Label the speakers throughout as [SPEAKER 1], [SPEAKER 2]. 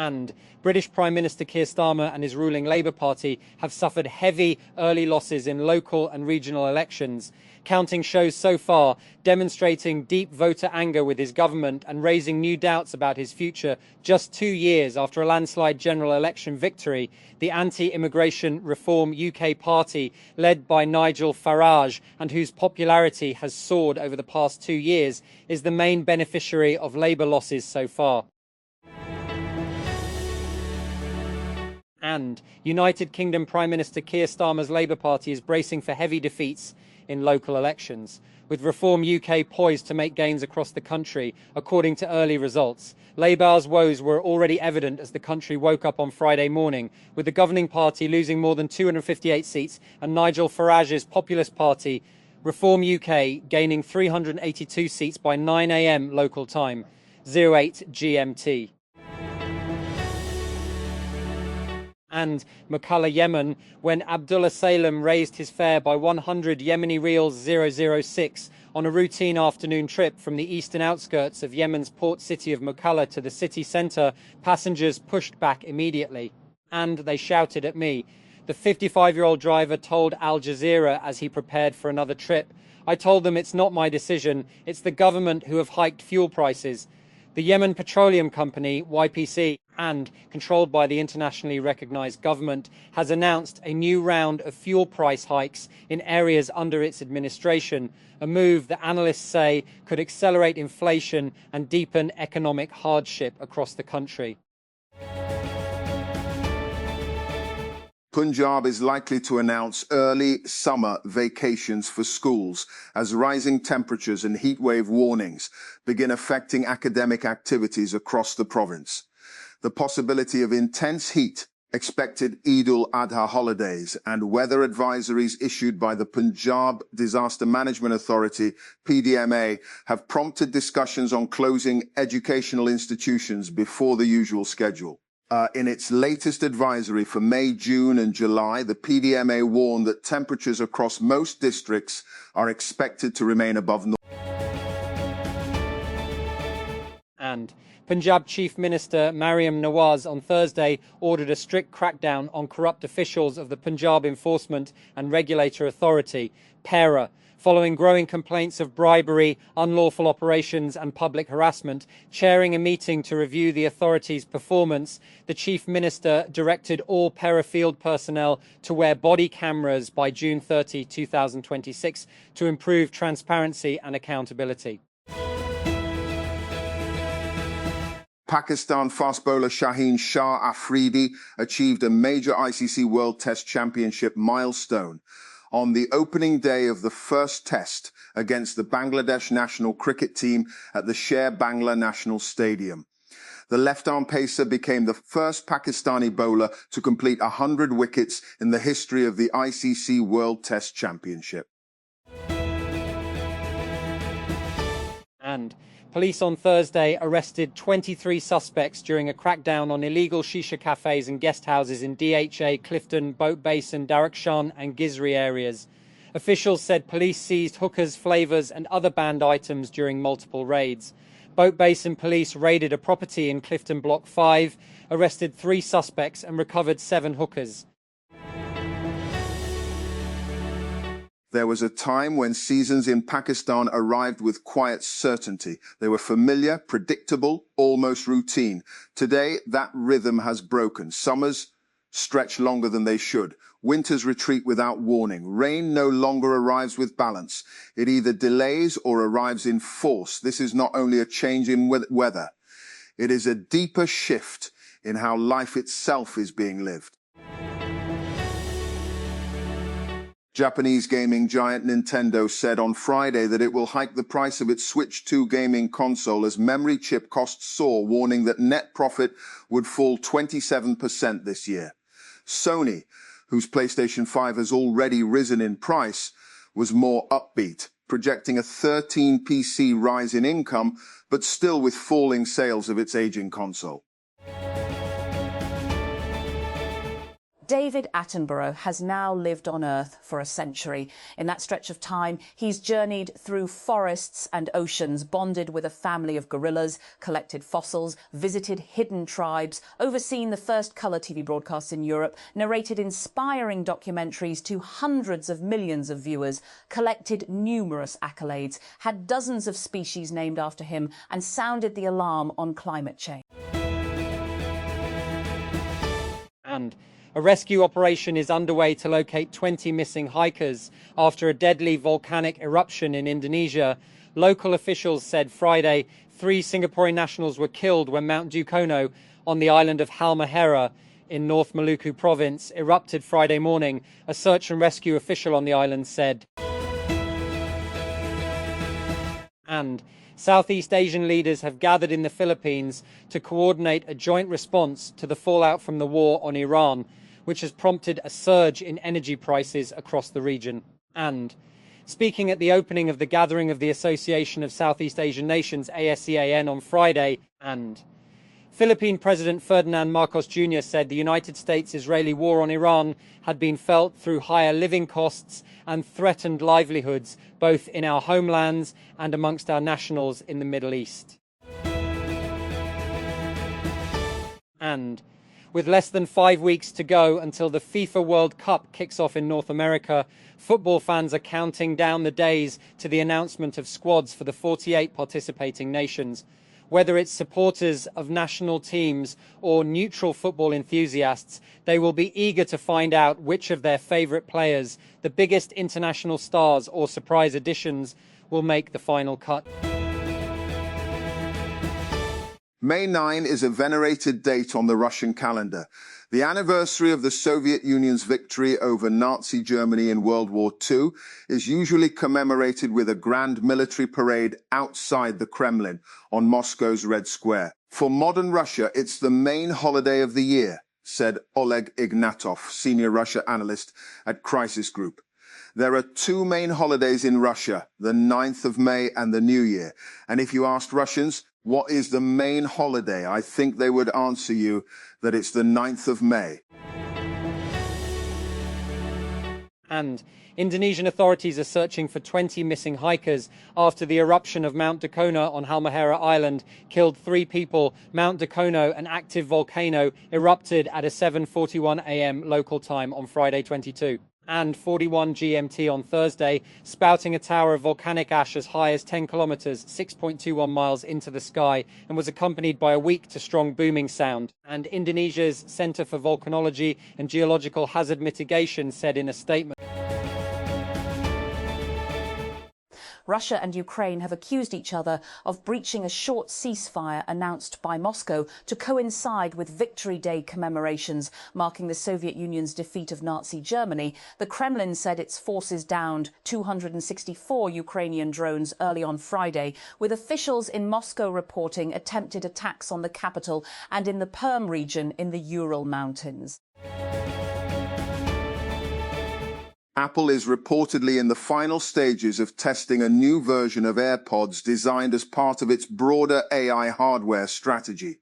[SPEAKER 1] And British Prime Minister Keir Starmer and his ruling Labour Party have suffered heavy early losses in local and regional elections. Counting shows so far demonstrating deep voter anger with his government and raising new doubts about his future just 2 years after a landslide general election victory. The anti-immigration Reform UK party, led by Nigel Farage and whose popularity has soared over the past 2 years, is the main beneficiary of Labour losses so far. And United Kingdom Prime Minister Keir Starmer's Labour Party is bracing for heavy defeats in local elections, with Reform UK poised to make gains across the country, according to early results. Labour's woes were already evident as the country woke up on Friday morning, with the governing party losing more than 258 seats and Nigel Farage's Populist Party, Reform UK, gaining 382 seats by 9 a.m. local time, 08 GMT. And Mukalla, Yemen, when Abdullah Salem raised his fare by 100 Yemeni Rials 006 on a routine afternoon trip from the eastern outskirts of Yemen's port city of Mukalla to the city centre, passengers pushed back immediately. And they shouted at me. The 55-year-old driver told Al Jazeera as he prepared for another trip. I told them it's not my decision, it's the government who have hiked fuel prices. The Yemen Petroleum Company, YPC, and controlled by the internationally recognized government, has announced a new round of fuel price hikes in areas under its administration, a move that analysts say could accelerate inflation and deepen economic hardship across the country.
[SPEAKER 2] Punjab is likely to announce early summer vacations for schools as rising temperatures and heatwave warnings begin affecting academic activities across the province. The possibility of intense heat, expected Eid-ul-Adha holidays, and weather advisories issued by the Punjab Disaster Management Authority, PDMA, have prompted discussions on closing educational institutions before the usual schedule. In its latest advisory for May, June and July, the PDMA warned that temperatures across most districts are expected to remain above normal.
[SPEAKER 1] And Punjab Chief Minister Mariam Nawaz on Thursday ordered a strict crackdown on corrupt officials of the Punjab Enforcement and Regulator Authority, PERA, following growing complaints of bribery, unlawful operations and public harassment. Chairing a meeting to review the authority's performance, the Chief Minister directed all PERA field personnel to wear body cameras by June 30, 2026 to improve transparency and accountability.
[SPEAKER 2] Pakistan fast bowler Shaheen Shah Afridi achieved a major ICC World Test Championship milestone on the opening day of the first test against the Bangladesh national cricket team at the Sher Bangla National Stadium. The left-arm pacer became the first Pakistani bowler to complete 100 wickets in the history of the ICC World Test Championship.
[SPEAKER 1] And police on Thursday arrested 23 suspects during a crackdown on illegal shisha cafes and guest houses in DHA, Clifton, Boat Basin, Darakhshan and Gizri areas. Officials said police seized hookahs, flavours and other banned items during multiple raids. Boat Basin police raided a property in Clifton Block 5, arrested 3 suspects and recovered 7 hookahs.
[SPEAKER 2] There was a time when seasons in Pakistan arrived with quiet certainty. They were familiar, predictable, almost routine. Today, that rhythm has broken. Summers stretch longer than they should. Winters retreat without warning. Rain no longer arrives with balance. It either delays or arrives in force. This is not only a change in weather. It is a deeper shift in how life itself is being lived. Japanese gaming giant Nintendo said on Friday that it will hike the price of its Switch 2 gaming console as memory chip costs soar, warning that net profit would fall 27% this year. Sony, whose PlayStation 5 has already risen in price, was more upbeat, projecting a 13% PC rise in income, but still with falling sales of its aging console.
[SPEAKER 3] David Attenborough has now lived on Earth for a century. In that stretch of time, he's journeyed through forests and oceans, bonded with a family of gorillas, collected fossils, visited hidden tribes, overseen the first colour TV broadcasts in Europe, narrated inspiring documentaries to hundreds of millions of viewers, collected numerous accolades, had dozens of species named after him, and sounded the alarm on climate change.
[SPEAKER 1] And a rescue operation is underway to locate 20 missing hikers after a deadly volcanic eruption in Indonesia. Local officials said Friday 3 Singaporean nationals were killed when Mount Dukono on the island of Halmahera in North Maluku province erupted Friday morning, a search and rescue official on the island said. And Southeast Asian leaders have gathered in the Philippines to coordinate a joint response to the fallout from the war on Iran, which has prompted a surge in energy prices across the region. And speaking at the opening of the gathering of the Association of Southeast Asian Nations, ASEAN, on Friday, and Philippine President Ferdinand Marcos Jr. said the United States-Israeli war on Iran had been felt through higher living costs and threatened livelihoods, both in our homelands and amongst our nationals in the Middle East. And with less than 5 weeks to go until the FIFA World Cup kicks off in North America, football fans are counting down the days to the announcement of squads for the 48 participating nations. Whether it's supporters of national teams or neutral football enthusiasts, they will be eager to find out which of their favourite players, the biggest international stars or surprise additions, will make the final cut.
[SPEAKER 2] May 9 is a venerated date on the Russian calendar, the anniversary of the Soviet Union's victory over Nazi Germany in World War II is usually commemorated with a grand military parade outside the Kremlin on Moscow's Red Square. For modern Russia, it's the main holiday of the year, said Oleg Ignatov, senior Russia analyst at Crisis Group. There are two main holidays in Russia, the 9th of May and the New Year. And if you asked Russians, what is the main holiday? I think they would answer you that it's the 9th of May.
[SPEAKER 1] And Indonesian authorities are searching for 20 missing hikers after the eruption of Mount Dukono on Halmahera Island killed 3 people. Mount Dukono, an active volcano, erupted at 7:41 a.m. local time on Friday 22. And 41 GMT on Thursday, spouting a tower of volcanic ash as high as 10 kilometers, 6.21 miles into the sky, and was accompanied by a weak to strong booming sound. And Indonesia's Center for Volcanology and Geological Hazard Mitigation said in a statement.
[SPEAKER 3] Russia and Ukraine have accused each other of breaching a short ceasefire announced by Moscow to coincide with Victory Day commemorations marking the Soviet Union's defeat of Nazi Germany. The Kremlin said its forces downed 264 Ukrainian drones early on Friday, with officials in Moscow reporting attempted attacks on the capital and in the Perm region in the Ural Mountains.
[SPEAKER 2] Apple is reportedly in the final stages of testing a new version of AirPods designed as part of its broader AI hardware strategy.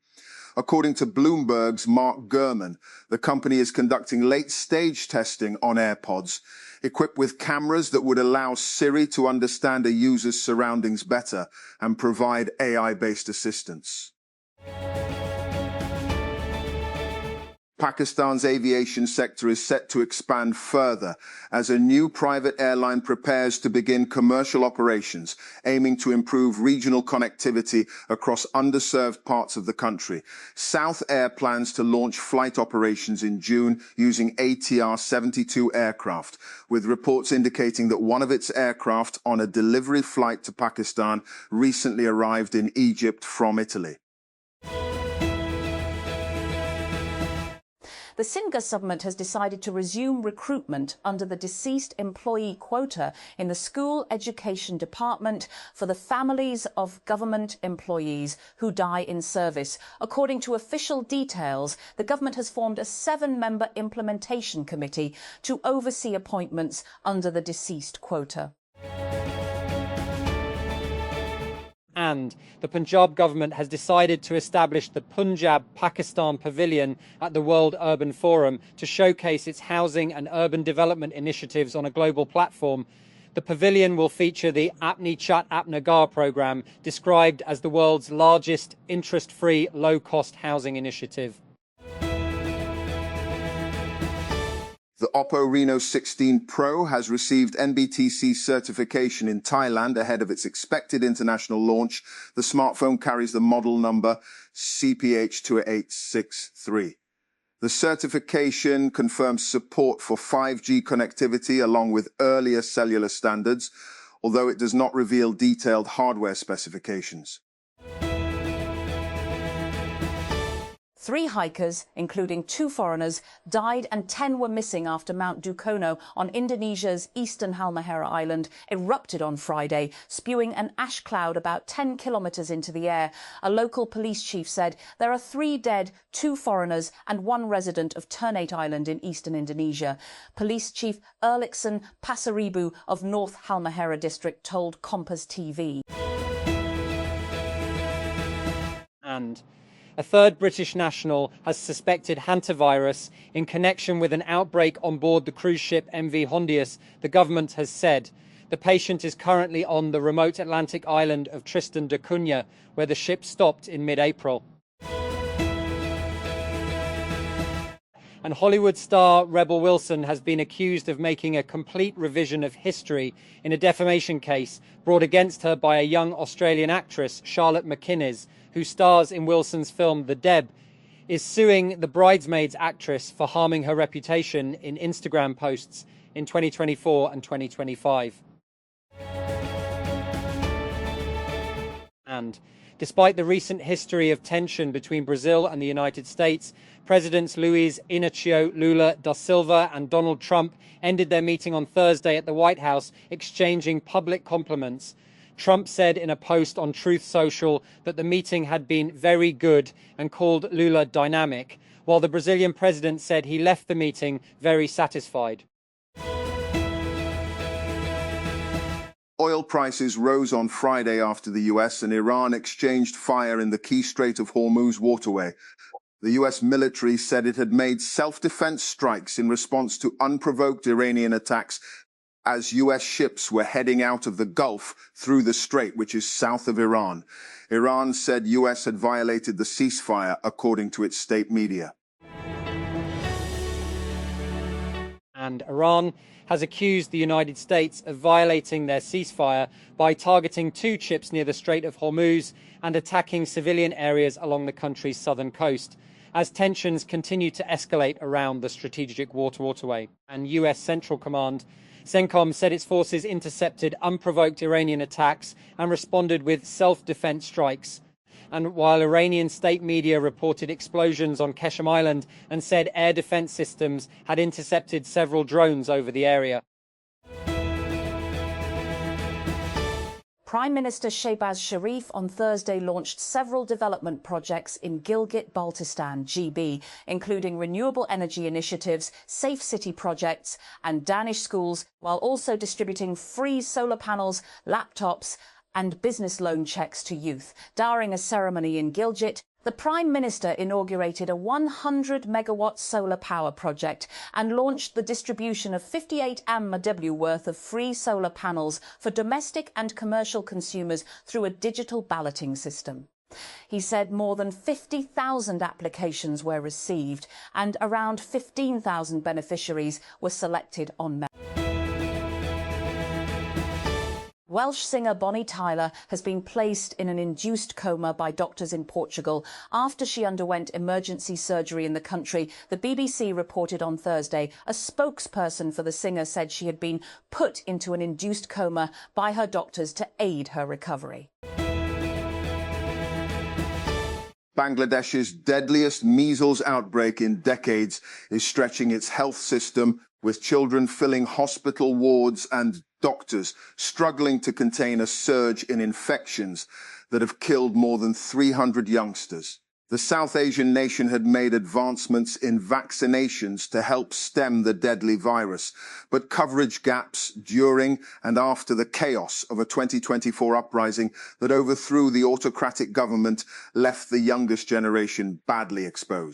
[SPEAKER 2] According to Bloomberg's Mark Gurman, the company is conducting late-stage testing on AirPods, equipped with cameras that would allow Siri to understand a user's surroundings better and provide AI-based assistance. Pakistan's aviation sector is set to expand further as a new private airline prepares to begin commercial operations, aiming to improve regional connectivity across underserved parts of the country. South Air plans to launch flight operations in June using ATR-72 aircraft, with reports indicating that one of its aircraft on a delivery flight to Pakistan recently arrived in Egypt from Italy.
[SPEAKER 3] The Singh government has decided to resume recruitment under the deceased employee quota in the school education department for the families of government employees who die in service. According to official details, the government has formed a 7-member implementation committee to oversee appointments under the deceased quota.
[SPEAKER 1] And And the Punjab government has decided to establish the Punjab Pakistan Pavilion at the World Urban Forum to showcase its housing and urban development initiatives on a global platform. The pavilion will feature the Apni Chat Apnagar program, described as the world's largest interest-free, low-cost housing initiative.
[SPEAKER 2] The Oppo Reno 16 Pro has received NBTC certification in Thailand ahead of its expected international launch. The smartphone carries the model number CPH2863. The certification confirms support for 5G connectivity along with earlier cellular standards, although it does not reveal detailed hardware specifications.
[SPEAKER 3] 3 hikers, including 2 foreigners, died and 10 were missing after Mount Dukono on Indonesia's eastern Halmahera Island erupted on Friday, spewing an ash cloud about 10 kilometres into the air. A local police chief said there are 3 dead, 2 foreigners and 1 resident of Ternate Island in eastern Indonesia. Police Chief Erlikson Pasaribu of North Halmahera District told Kompas TV.
[SPEAKER 1] And a third British national has suspected hantavirus in connection with an outbreak on board the cruise ship MV Hondius, the government has said. The patient is currently on the remote Atlantic island of Tristan da Cunha, where the ship stopped in mid-April. And Hollywood star Rebel Wilson has been accused of making a complete revision of history in a defamation case brought against her by a young Australian actress, Charlotte McInnes, who stars in Wilson's film The Deb, is suing the Bridesmaids actress for harming her reputation in Instagram posts in 2024 and 2025. And despite the recent history of tension between Brazil and the United States, Presidents Luiz Inácio Lula da Silva and Donald Trump ended their meeting on Thursday at the White House, exchanging public compliments. Trump said in a post on Truth Social that the meeting had been very good and called Lula dynamic, while the Brazilian president said he left the meeting very satisfied.
[SPEAKER 2] Oil prices rose on Friday after the US and Iran exchanged fire in the key Strait of Hormuz waterway. The US military said it had made self-defense strikes in response to unprovoked Iranian attacks as US ships were heading out of the Gulf through the strait, which is south of Iran. Iran said US had violated the ceasefire, according to its state media.
[SPEAKER 1] And Iran has accused the United States of violating their ceasefire by targeting 2 ships near the Strait of Hormuz and attacking civilian areas along the country's southern coast, as tensions continue to escalate around the strategic waterway. And US Central Command CENTCOM said its forces intercepted unprovoked Iranian attacks and responded with self-defense strikes. And while Iranian state media reported explosions on Qeshm Island and said air defense systems had intercepted several drones over the area.
[SPEAKER 3] Prime Minister Shehbaz Sharif on Thursday launched several development projects in Gilgit-Baltistan, GB, including renewable energy initiatives, safe city projects and Danish schools, while also distributing free solar panels, laptops and business loan checks to youth. During a ceremony in Gilgit, the Prime Minister inaugurated a 100-megawatt solar power project and launched the distribution of 58 MW worth of free solar panels for domestic and commercial consumers through a digital balloting system. He said more than 50,000 applications were received and around 15,000 beneficiaries were selected on merit. Welsh singer Bonnie Tyler has been placed in an induced coma by doctors in Portugal after she underwent emergency surgery in the country. The BBC reported on Thursday a spokesperson for the singer said she had been put into an induced coma by her doctors to aid her recovery.
[SPEAKER 2] Bangladesh's deadliest measles outbreak in decades is stretching its health system, with children filling hospital wards and doctors struggling to contain a surge in infections that have killed more than 300 youngsters. The South Asian nation had made advancements in vaccinations to help stem the deadly virus, but coverage gaps during and after the chaos of a 2024 uprising that overthrew the autocratic government left the youngest generation badly exposed.